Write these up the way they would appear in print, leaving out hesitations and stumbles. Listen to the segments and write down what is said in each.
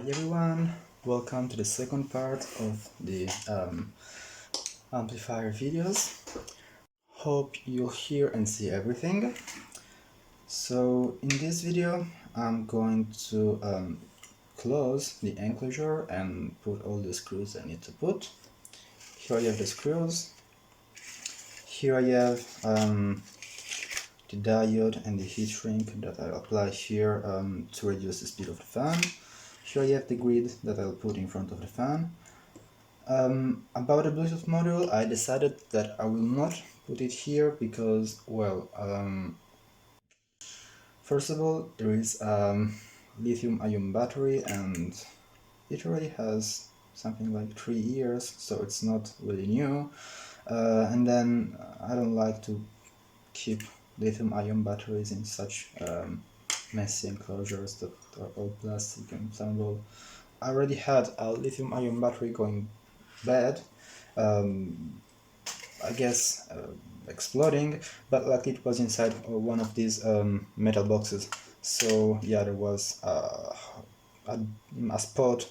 Hi everyone, welcome to the second part of the amplifier videos. Hope you'll hear and see everything. So in this video I'm going to close the enclosure and put all the screws I need to put. Here I have the screws. Here I have the diode and the heat shrink that I'll apply here to reduce the speed of the fan. Here I have the grid that I'll put in front of the fan. About the Bluetooth module, I decided that I will not put it here because, well, first of all, there is lithium-ion battery and it already has something like 3 years, so it's not really new. And then I don't like to keep lithium-ion batteries in such messy enclosures that are all plastic and flammable. I already had a lithium-ion battery going bad, I guess exploding, but luckily it was inside one of these metal boxes. So yeah, there was a spot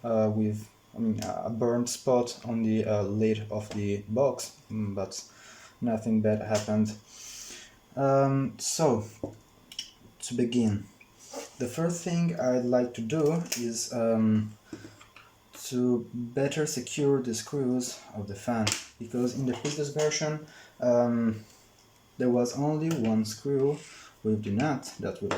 with, a burnt spot on the lid of the box, but nothing bad happened. So to begin, the first thing I'd like to do is to better secure the screws of the fan, because in the previous version there was only one screw with the nut that would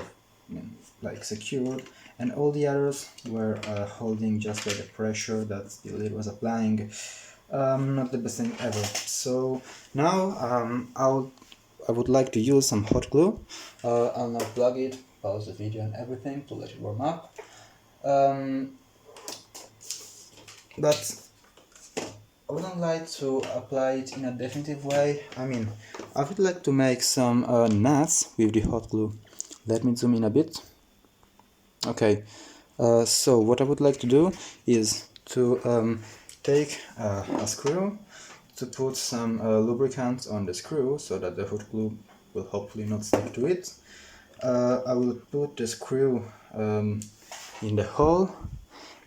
have secured, and all the others were holding just by the pressure that the lid was applying. Not the best thing ever. So now I would like to use some hot glue. I'll now plug it, pause the video and everything to let it warm up. But I wouldn't like to apply it in a definitive way. I would like to make some nuts with the hot glue. Let me zoom in a bit. Okay, so what I would like to do is to take a screw, to put some lubricant on the screw so that the hot glue will hopefully not stick to it. I will put the screw in the hole,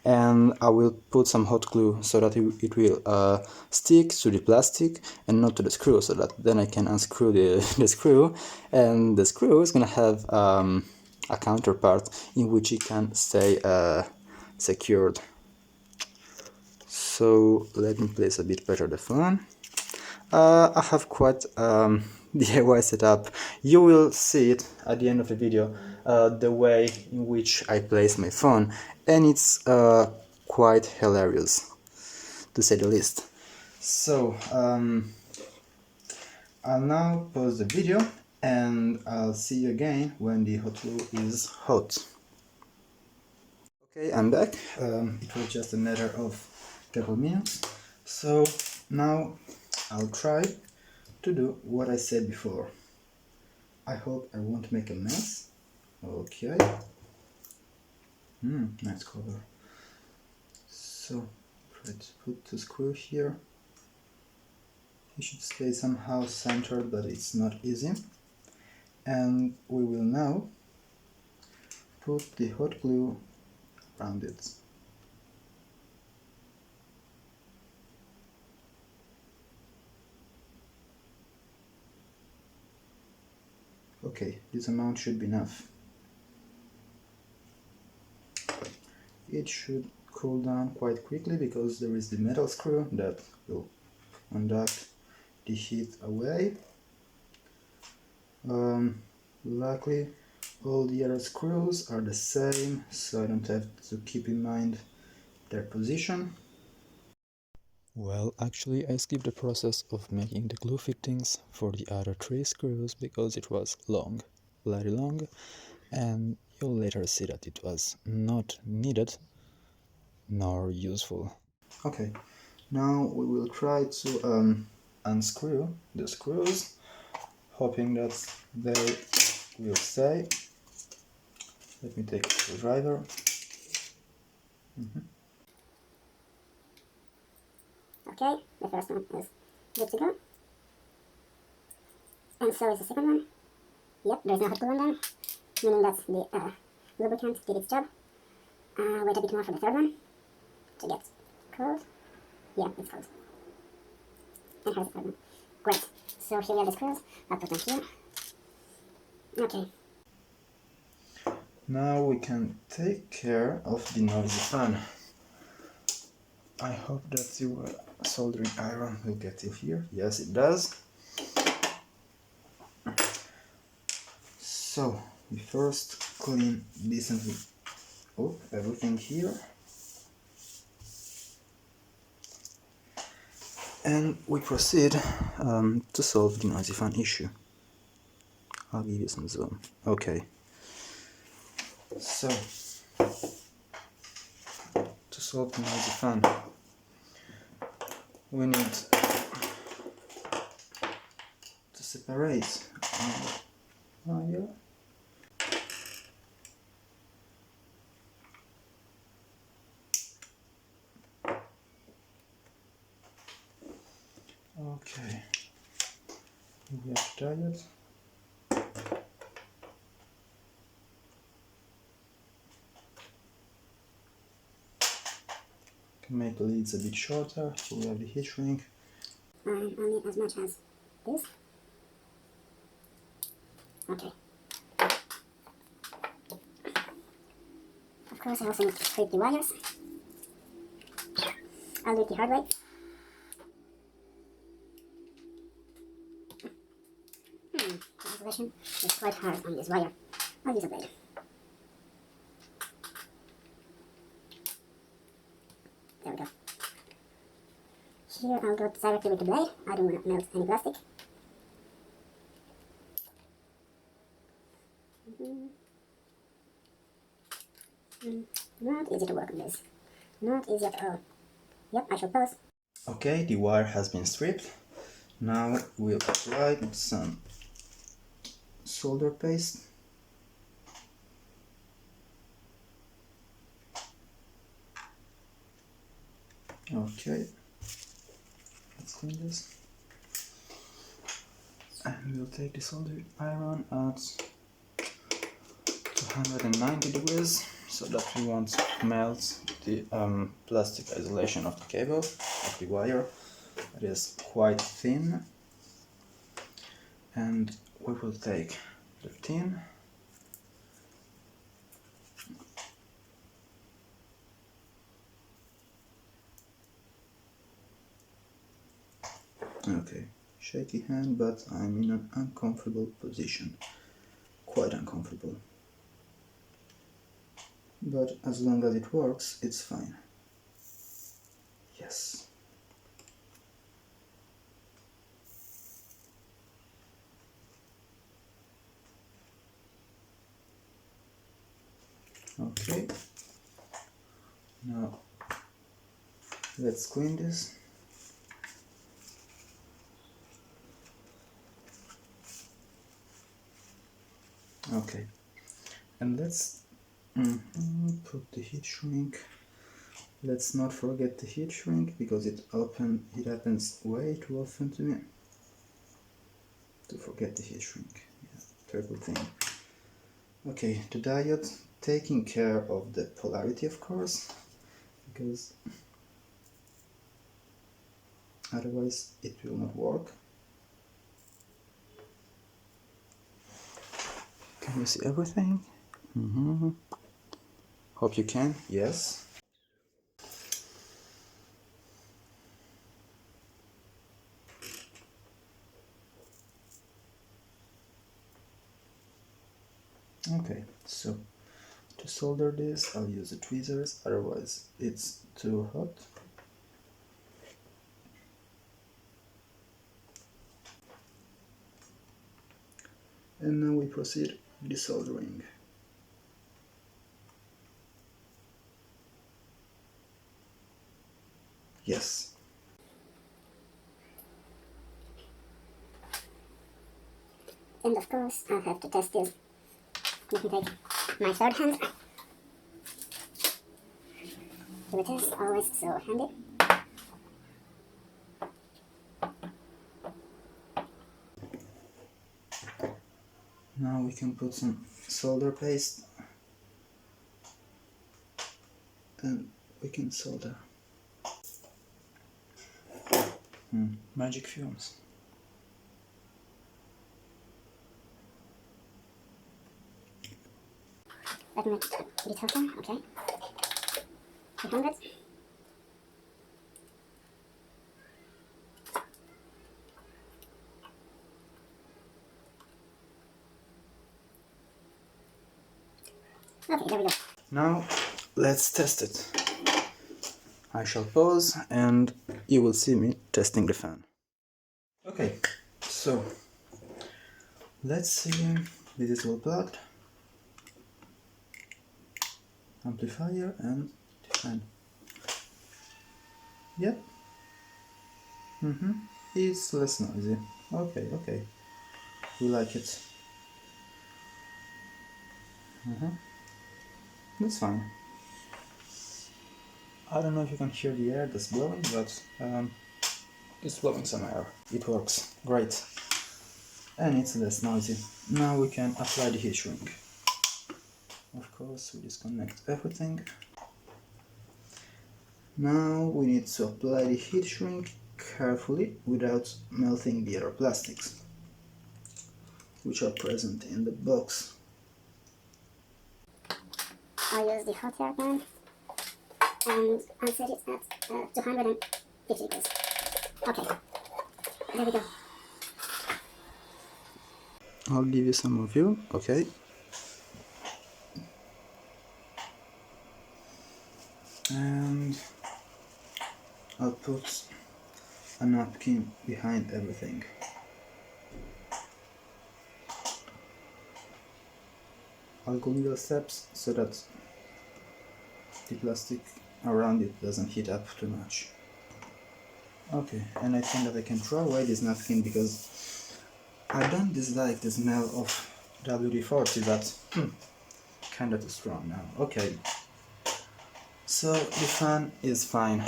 and I will put some hot glue so that it will stick to the plastic and not to the screw, so that then I can unscrew the screw, and the screw is gonna have a counterpart in which it can stay secured. So let me place a bit better the phone. I have quite DIY setup. You will see it at the end of the video, the way in which I place my phone, and it's quite hilarious, to say the least. So I'll now pause the video and I'll see you again when the hot glue is hot. Okay, I'm back. It was just a matter of a couple minutes. So now I'll try to do what I said before. I hope I won't make a mess. Okay. Nice cover. So try to put the screw here. It should stay somehow centered, but it's not easy. And we will now put the hot glue around it. Okay, this amount should be enough. It should cool down quite quickly because there is the metal screw that will conduct the heat away. Luckily all the other screws are the same, so I don't have to keep in mind their position. Well, actually I skipped the process of making the glue fittings for the other 3 screws because it was long, bloody long, and you'll later see that it was not needed nor useful. Okay, now we will try to unscrew the screws, hoping that they will stay. Let me take a screwdriver. Okay, the first one is good to go. And so is the second one. Yep, there's no hot glue on them, meaning that the lubricant did its job. Wait a bit more for the third one to get cold. Yeah, it's cold. And here's the third one. Great. So here we have the screws. I'll put them here. Okay. Now we can take care of the noisy fan. I hope that your soldering iron will get you here. Yes, it does. So we first clean decently up everything here, and we proceed to solve the noisy fan issue. I'll give you some zoom. Okay. So to solve the noisy fan, we need to separate wire. Okay, we have diode. Can make the leads a bit shorter. So we have the heat shrink. I'll need as much as this. Okay. Of course, I also need to strip the wires. I'll do it the hard way. The isolation is quite hard on this wire. I'll use a blade. There we go. Here I'll go directly with the blade. I don't want to melt any plastic. Not easy to work on this. Not easy at all. Yep, I shall pause. Okay, the wire has been stripped. Now we'll apply some solder paste. Okay, let's clean this. And we'll take the soldering iron at 290 degrees so that we won't melt the plastic isolation of the cable, of the wire. It is quite thin. And we will take the tin. Okay, shaky hand, but I'm in an uncomfortable position. Quite uncomfortable. But as long as it works, it's fine. Yes. Okay. Now let's clean this. Okay, and let's put the heat shrink. Let's not forget the heat shrink because it happens way too often to me to forget the heat shrink. Yeah, terrible thing. Okay, the diode, taking care of the polarity, of course, because otherwise it will not work. Can you see everything? Hope you can. Yes. Okay, so to solder this I'll use the tweezers, otherwise it's too hot. And now we proceed with the soldering. Yes. And of course, I'll have to test this. Let me take my third hand. Do a test, always so handy. Now we can put some solder paste. then we can solder. Magic fumes. Let me make it a bit hotter, okay. 300. Okay, there we go. Now let's test it. I shall pause and you will see me testing the fan. Okay, so let's see. This is all plugged. Amplifier and the fan. Yep. It's less noisy. Okay. We like it. That's fine. I don't know if you can hear the air that's blowing, but it's blowing some air. It works great. And it's less noisy. Now we can apply the heat shrink. Of course, we disconnect everything. Now we need to apply the heat shrink carefully without melting the other plastics, which are present in the box. I'll use the hot air gun and I'll set it at 250 degrees. Okay, there we go. I'll give you some of you, okay? And I'll put a napkin behind everything. I'll go little steps so that the plastic around it doesn't heat up too much. Okay, and I think that I can throw away this napkin because I don't dislike the smell of WD-40, but kinda too strong now. Okay, so the fan is fine.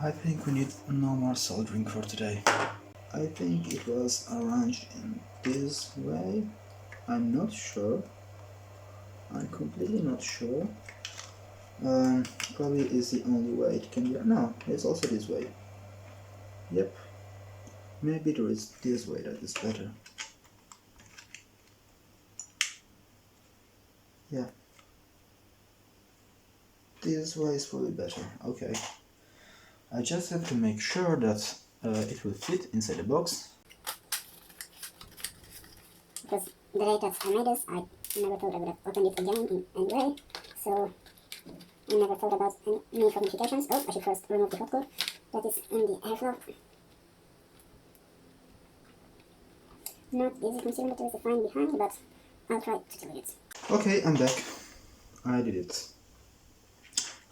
I think we need no more soldering for today. I think it was arranged in this way. I'm not sure. I'm completely not sure. Probably is the only way it can be. No, it's also this way. Yep. Maybe there is this way that is better. Yeah. This way is probably better. Okay. I just have to make sure that it will fit inside the box. Because the day that I made this, I never thought I would have opened it again in any way, so I never thought about any modifications. Oh, I should first remove the hot glue that is in the airflow. Not easy considering that there is a fan behind, but I'll try to do it. Okay, I'm back. I did it.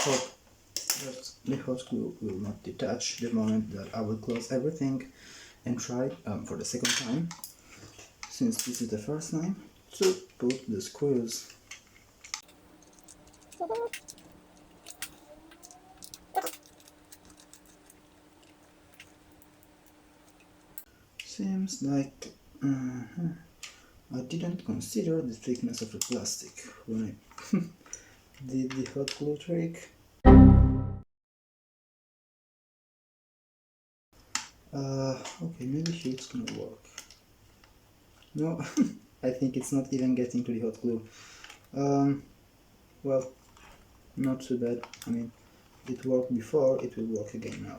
Hope that the hot glue will not detach the moment that I will close everything and try for the second time, since this is the first time, to put the screws. Seems like I didn't consider the thickness of the plastic when I did the hot glue trick. Okay, maybe here it's gonna work. No, I think it's not even getting to the hot glue. Well, not too bad. I mean, it worked before, it will work again now.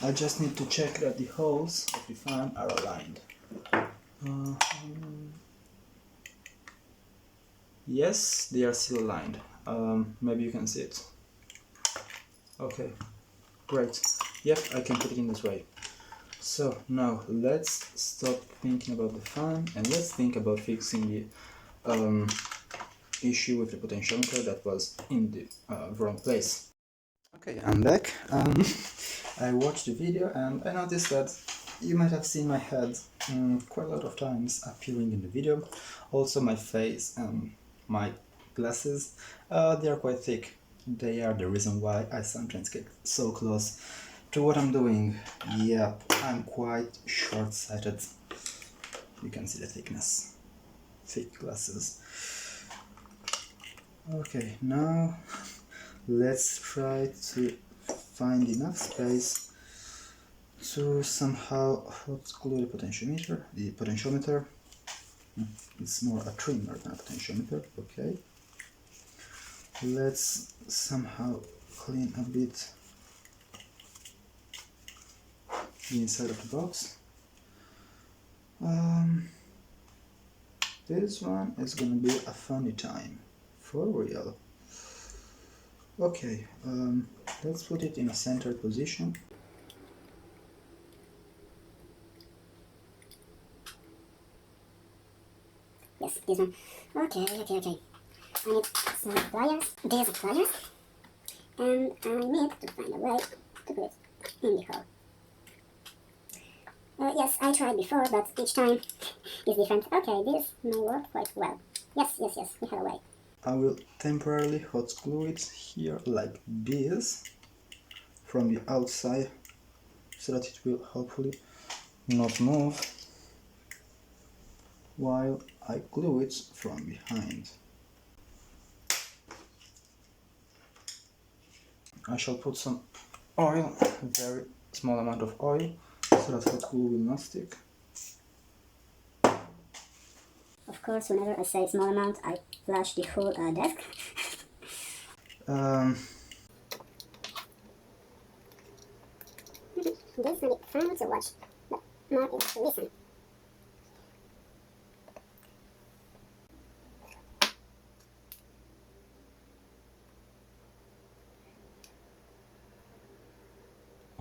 I just need to check that the holes of the fan are aligned. Yes, they are still aligned. Maybe you can see it. Okay, great. Yep, I can put it in this way. So now let's stop thinking about the fan and let's think about fixing the issue with the potentiometer that was in the wrong place. Okay, I'm back. I watched the video and I noticed that you might have seen my head quite a lot of times appearing in the video. Also my face and my glasses, they are quite thick. They are the reason why I sometimes get so close to what I'm doing. Yep, I'm quite short-sighted. You can see the thickness. Thick glasses. Okay, now let's try to find enough space to somehow hot glue the potentiometer. It's more a trimmer than a potentiometer. Okay. Let's somehow clean a bit the inside of the box. This one is gonna be a funny time, for real. Okay, let's put it in a centered position. Yes, this one. Okay. I need some pliers. These are pliers. And I need to find a way to put it in the hole. Yes, I tried before, but each time is different. Okay, this may work quite well. Yes, we have a way. I will temporarily hot glue it here like this from the outside so that it will hopefully not move while I glue it from behind. I shall put some oil, a very small amount of oil, so that hot glue will not stick. Of course, whenever I say small amount, I flush the whole desk. This may be fun to watch, but more is to listen.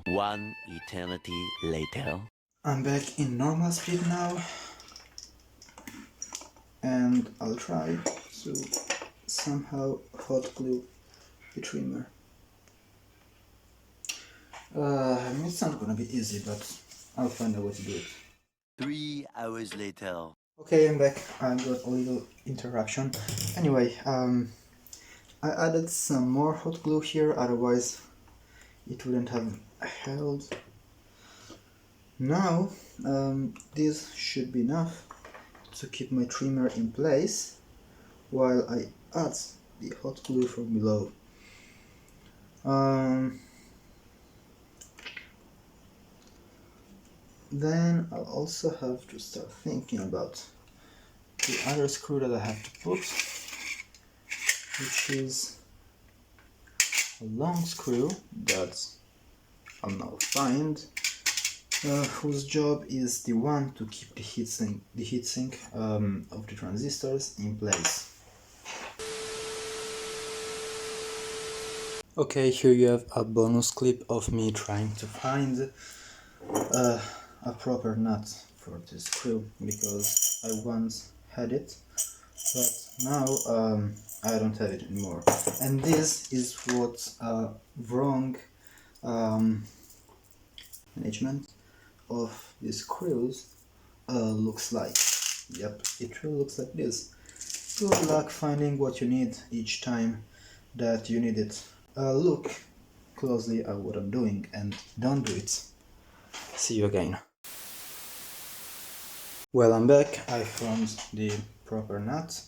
One eternity later. I'm back in normal speed now, and I'll try to somehow hot glue the trimmer. It's not gonna be easy, but I'll find a way to do it. 3 hours later. Okay, I'm back. I got a little interruption. Anyway, I added some more hot glue here, otherwise it wouldn't have held. Now, this should be enough to keep my trimmer in place while I add the hot glue from below. Then I'll also have to start thinking about the other screw that I have to put, which is a long screw that I'll now find, whose job is the one to keep the heatsink of the transistors in place. Okay, here you have a bonus clip of me trying to find a proper nut for this screw, because I once had it, but now I don't have it anymore. And this is what wrong management of these screws looks like. Yep, it really looks like this. Good luck finding what you need each time that you need it. Look closely at what I'm doing and don't do it. See you again. Well, I'm back. I found the proper nut,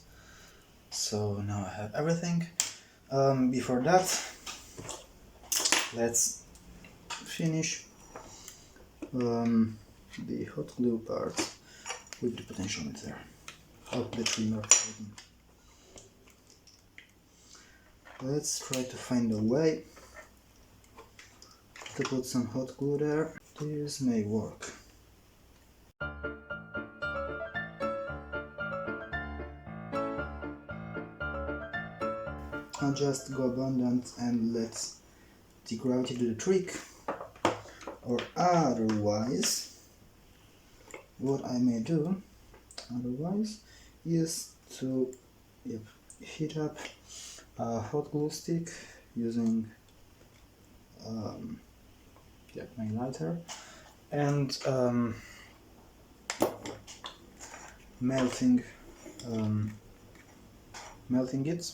so now I have everything. Before that, let's finish the hot glue part with the potentiometer of the trimmer. Let's try to find a way to put some hot glue there. This may work. I'll just go abundant and let the gravity do the trick, or otherwise what I may do is to heat up a hot glue stick using my lighter and melting it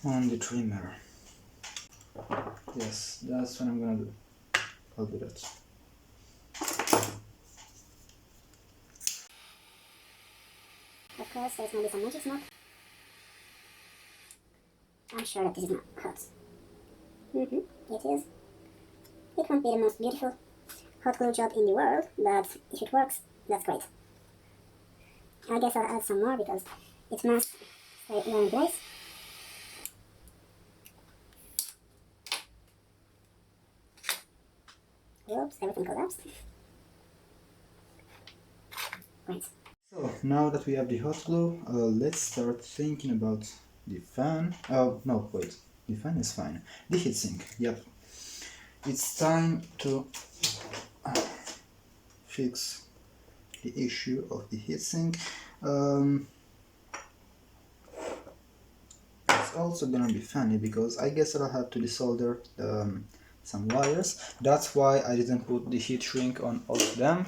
on the trimmer. Yes, that's what I'm gonna do. I'll do that. Of course, there's maybe some magic smoke. I'm sure that this is not hot. It is. It won't be the most beautiful hot glue job in the world, but if it works, that's great. I guess I'll add some more because it must stay well in place. Oops, everything collapsed. Great. So now that we have the hot glue, let's start thinking about the fan. Oh no, wait, the fan is fine. The heatsink, yep. It's time to fix the issue of the heatsink. It's also gonna be funny because I guess I'll have to desolder some wires. That's why I didn't put the heat shrink on all of them,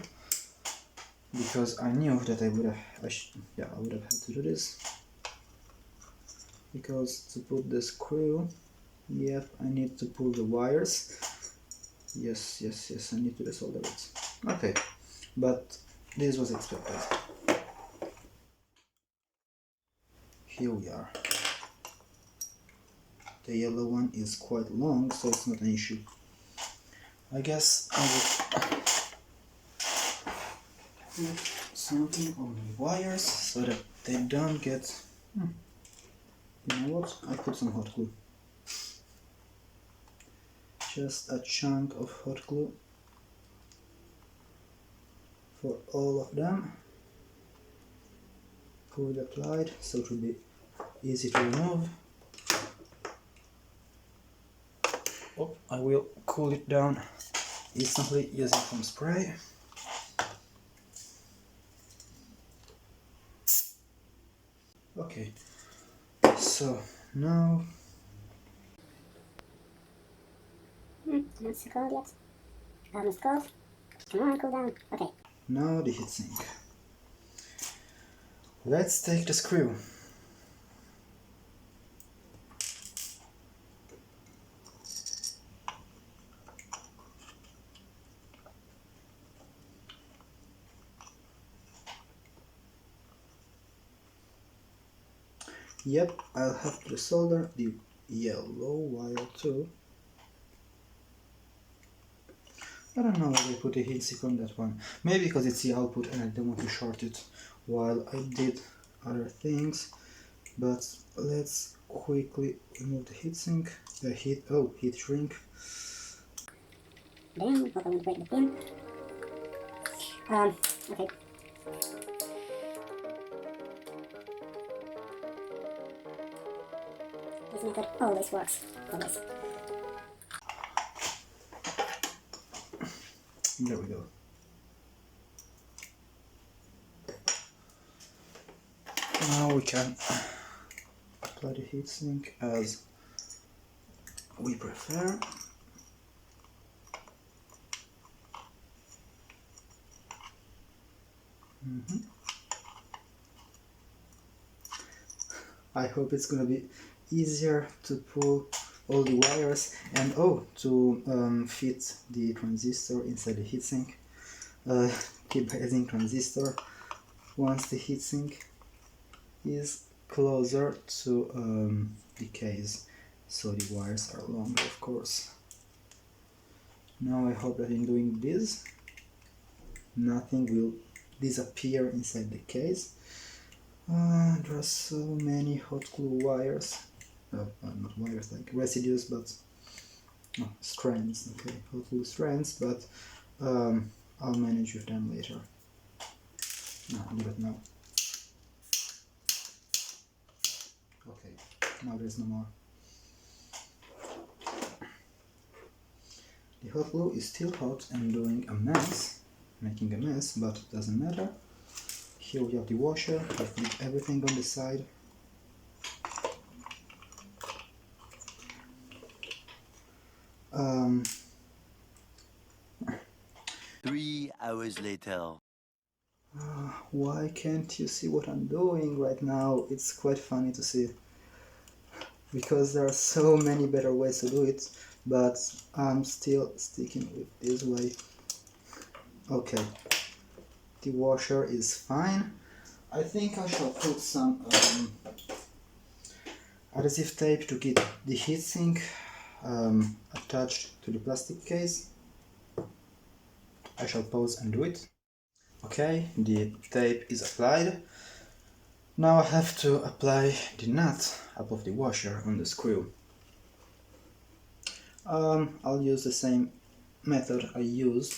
because I knew that I would have had to do this. Because to put the screw, yep, I need to pull the wires. Yes, I need to desolder it. Okay, but this was expected. Here we are. The yellow one is quite long, so it's not an issue. I guess I will put something on the wires so that they don't get... You know what? I put some hot glue. Just a chunk of hot glue for all of them. Fully applied, so it will be easy to remove. Oh, I will cool it down instantly using some spray. Okay, so now... Not so cold yet. Almost cold. Come on, cool down. Okay. Now the heatsink. Let's take the screw. Yep, I'll have to solder the yellow wire too. I don't know why I put a heatsink on that one. Maybe because it's the output and I don't want to short it while I did other things. But let's quickly remove the heatsink. Heat shrink. Then, hope I won't break the pin. Okay. This method always works. Always. There we go. Now we can apply the heatsink as we prefer. I hope it's gonna be easier to pull all the wires and to fit the transistor inside the heatsink. Keep adding transistor once the heatsink is closer to the case, so the wires are longer, of course. Now I hope that in doing this, nothing will disappear inside the case. There are so many hot glue wires, not wires, like residues, but strands, okay, hot glue strands, but I'll manage with them later. No, I'll do it now. Okay, now there's no more. The hot glue is still hot and doing a mess, making a mess, but it doesn't matter. Here we have the washer, I flip everything on the side. Um, 3 hours later. Why can't you see what I'm doing right now? It's quite funny to see, because there are so many better ways to do it. but I'm still sticking with this way. Okay, the washer is fine. I think I shall put some adhesive tape to keep the heatsink attached to the plastic case. I shall pause and do it. Okay, the tape is applied. Now I have to apply the nut above the washer on the screw. I'll use the same method I used.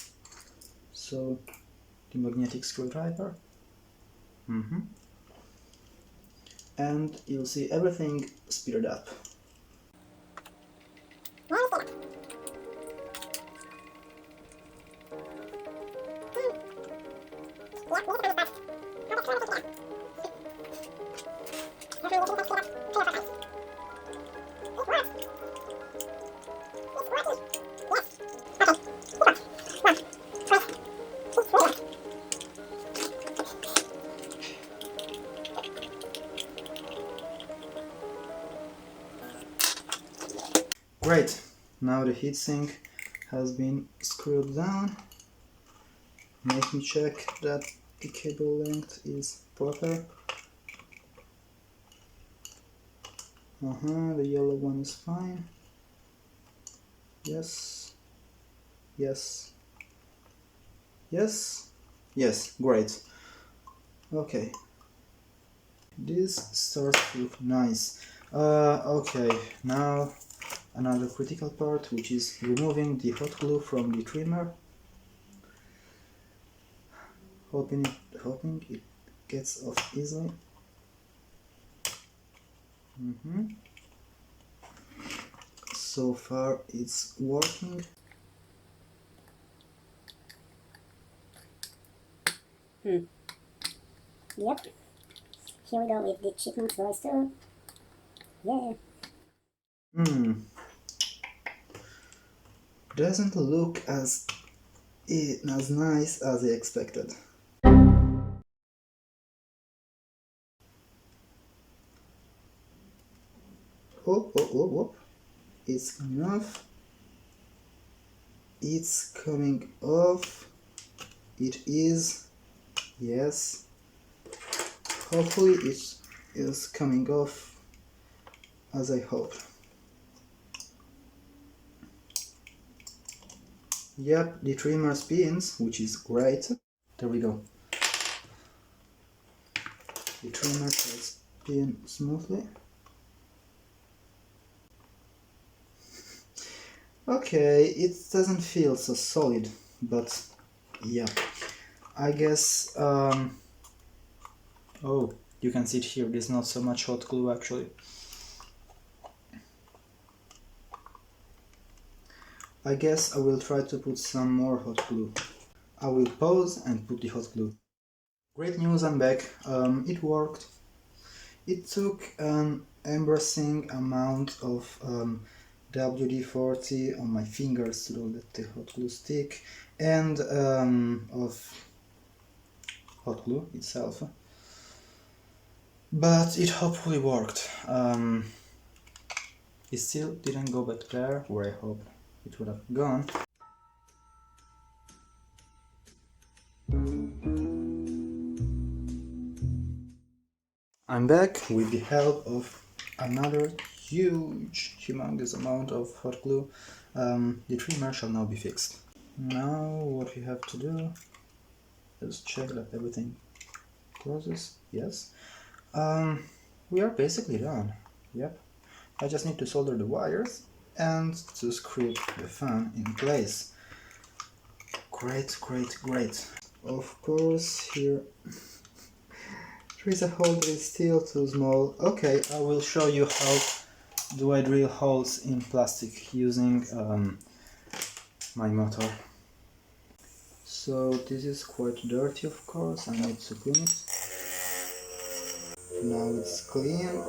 So the magnetic screwdriver. And you'll see everything speeded up. Great! Now the heatsink has been screwed down. Make me check that the cable length is proper. The yellow one is fine. Yes. Yes. Yes. Yes, great. Okay. This starts to look nice. Okay, now another critical part, which is removing the hot glue from the trimmer. Hoping it gets off easily. So far it's working. Yep. Here we go with the chipmunk voice too. Yeah. Doesn't look as nice as I expected. Oh. It's coming off. It's coming off. It is. Yes. Hopefully it is coming off as I hope. Yep, the trimmer spins, which is great. There we go. The trimmer shall spin smoothly. Okay, it doesn't feel so solid, but yeah, I guess, oh, you can see it here, there's not so much hot glue actually. I guess I will try to put some more hot glue. I will pause and put the hot glue. Great news, I'm back. It worked. It took an embarrassing amount of WD-40 on my fingers to let the hot glue stick, and of hot glue itself. But it hopefully worked. It still didn't go back there where I hoped it would have gone. I'm back with the help of another humongous amount of hot glue. The trimmer shall now be fixed. Now what we have to do is check that everything closes. Yes. We are basically done. Yep. I just need to solder the wires and to screw the fan in place. Great. Of course, here there is a hole that is still too small. Okay, I will show you how do I drill holes in plastic using my motor. So this is quite dirty, of course, I need to clean it. Now it's clean.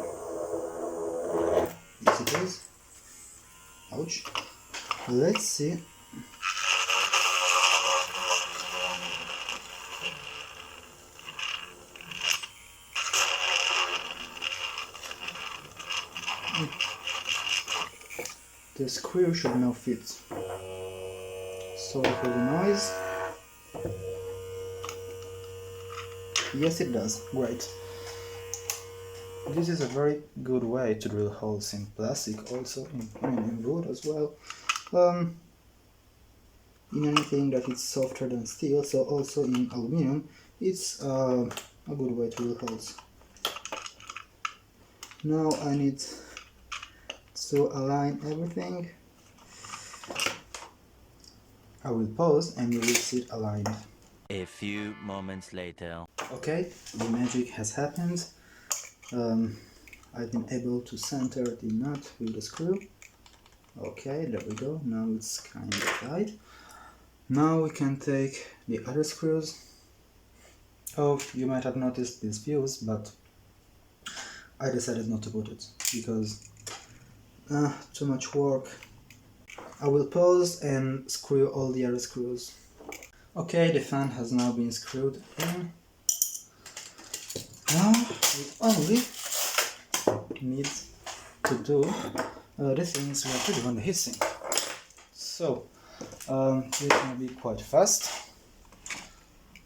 Yes, it is. Ouch. Let's see. the screw should now fit. Sorry for the noise. Yes, it does. Great. This is a very good way to drill holes in plastic, also in wood as well. In anything that is softer than steel, so also in aluminum, it's a good way to drill holes. Now I need to align everything. I will pause and you will see it aligned. A few moments later. Okay, the magic has happened. I've been able to center the nut with the screw. Okay, there we go. Now it's kind of tight. Now we can take the other screws. Oh, you might have noticed these views, but I decided not to put it because too much work. I will pause and screw all the other screws. Okay, the fan has now been screwed in. Now we only need to do the things we have to do on the heatsink. So this will be quite fast.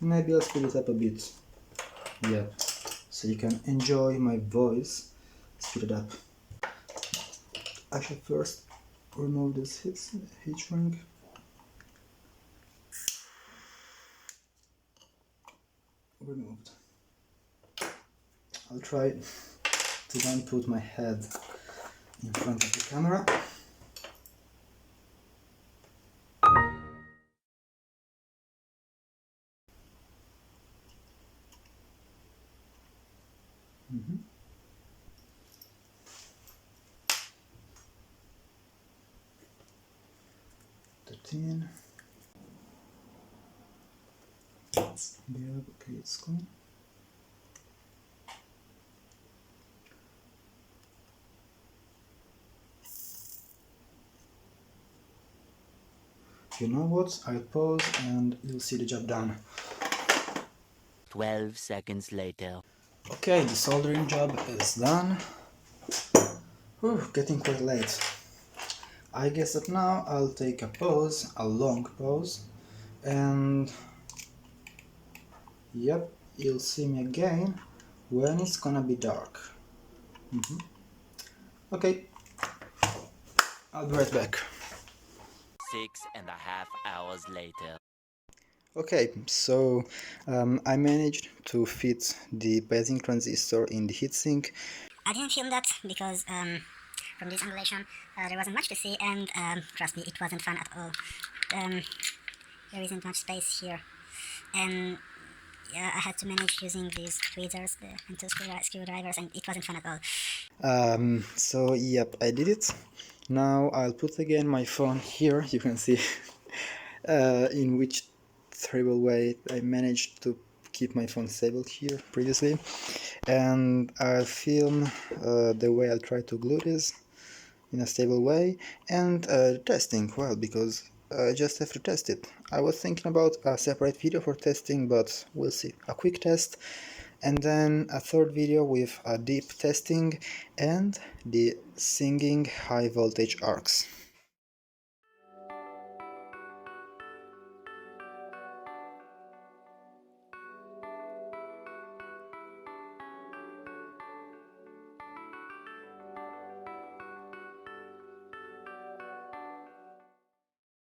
Maybe I'll speed it up a bit. Yep, so you can enjoy my voice. Speed it up. I should first remove this heat shrink. Removed. I'll try to don't put my head in front of the camera. Mm-hmm. The tin. Yeah, okay, it's clean. You know what? I'll pause and you'll see the job done. 12 seconds later. Okay, the soldering job is done. Whew, getting quite late. I guess that now I'll take a pause, a long pause, and yep, you'll see me again when it's gonna be dark. Okay, I'll be right back. 6.5 hours later. Okay, so I managed to fit the basing transistor in the heatsink. I didn't film that because from this angulation there wasn't much to see, and trust me, it wasn't fun at all. There isn't much space here, and yeah, I had to manage using these tweezers and two screwdrivers, and it wasn't fun at all. So yep, I did it. Now I'll put again my phone here. You can see in which terrible way I managed to keep my phone stable here previously, and I'll film the way I'll try to glue this in a stable way, and testing, well, because I just have to test it. I was thinking about a separate video for testing, but we'll see. A quick test, and then a third video with a deep testing and the singing high voltage arcs.